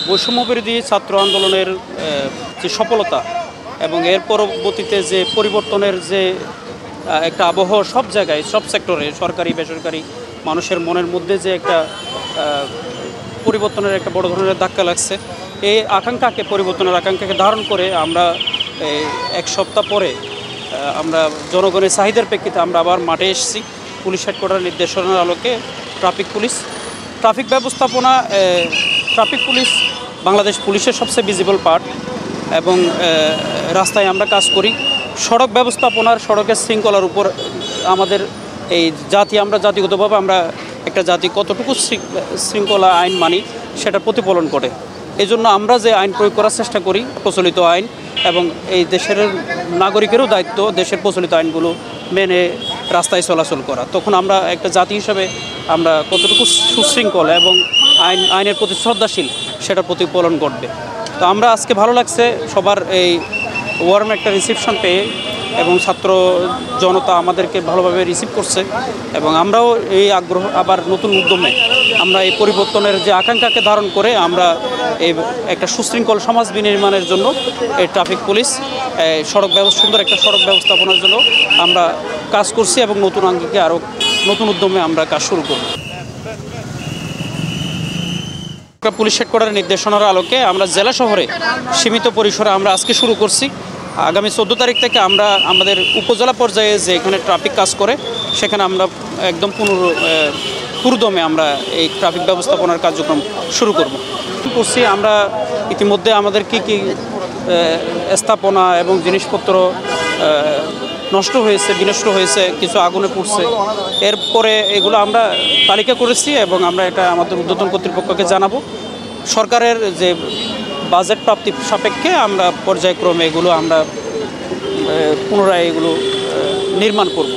বৈষম্যবিরোধী ছাত্র আন্দোলনের যে সফলতা এবং এর পরবর্তীতে যে পরিবর্তনের যে একটা আবহাওয়া সব জায়গায় সব সেক্টরে সরকারি বেসরকারি মানুষের মনের মধ্যে যে একটা পরিবর্তনের একটা বড় ধরনের ধাক্কা লাগছে, এই পরিবর্তনের আকাঙ্ক্ষাকে ধারণ করে আমরা এক সপ্তাহ পরে আমরা জনগণের চাহিদার প্রেক্ষিতে আমরা আবার মাঠে এসেছি। পুলিশ হেডকোয়ার্টার নির্দেশনার আলোকে ট্রাফিক ব্যবস্থাপনা, ট্রাফিক পুলিশ বাংলাদেশ পুলিশের সবচেয়ে ভিজিবল পার্ট এবং রাস্তায় আমরা কাজ করি। সড়ক ব্যবস্থাপনার সড়কের শৃঙ্খলার উপর আমাদের এই আমরা জাতিগতভাবে আমরা একটা জাতি কতটুকু শৃঙ্খলা আইন মানি সেটা প্রতিফলন করে। এই জন্য আমরা যে আইন প্রয়োগ করার চেষ্টা করি, প্রচলিত আইন, এবং এই দেশের নাগরিকেরও দায়িত্ব দেশের প্রচলিত আইনগুলো মেনে রাস্তায় চলাচল করা। তখন আমরা একটা জাতি হিসাবে আমরা কতটুকু সুশৃঙ্খল এবং আইনের প্রতি শ্রদ্ধাশীল সেটা প্রতিফলন ঘটবে। তো আমরা আজকে ভালো লাগছে সবার এই ওয়ার্ম একটা রিসিপশন পেয়ে, এবং ছাত্র জনতা আমাদেরকে ভালোভাবে রিসিভ করছে, এবং আমরাও এই আগ্রহ আবার নতুন উদ্যমে আমরা এই পরিবর্তনের যে আকাঙ্ক্ষাকে ধারণ করে আমরা এই একটা সুশৃঙ্খল সমাজ বিনির্মাণের জন্য এই ট্রাফিক পুলিশ সুন্দর একটা সড়ক ব্যবস্থাপনার জন্য আমরা কাজ করছি, এবং নতুন আঙ্গিকে আরও নতুন উদ্যমে আমরা কাজ শুরু করব। পুলিশ হেডকোয়ার্টারের নির্দেশনার আলোকে আমরা জেলা শহরে সীমিত পরিসরে আমরা আজকে শুরু করছি। আগামী 14 তারিখ থেকে আমরা আমাদের উপজেলা পর্যায়ে যে এখানে ট্রাফিক কাজ করে সেখানে আমরা একদম পুরোদমে আমরা এই ট্রাফিক ব্যবস্থাপনার কার্যক্রম শুরু করছি। আমরা ইতিমধ্যে আমাদের কি স্থাপনা এবং জিনিসপত্র নষ্ট হয়েছে, বিনষ্ট হয়েছে, কিছু আগুনে পুড়ছে, এরপরে এগুলো আমরা তালিকা করেছি এবং আমরা এটা আমাদের ঊর্ধ্বতন কর্তৃপক্ষকে জানাবো। সরকারের যে বাজেট প্রাপ্তি সাপেক্ষে আমরা পর্যায়ক্রমে এগুলো আমরা পুনরায় এগুলো নির্মাণ করব।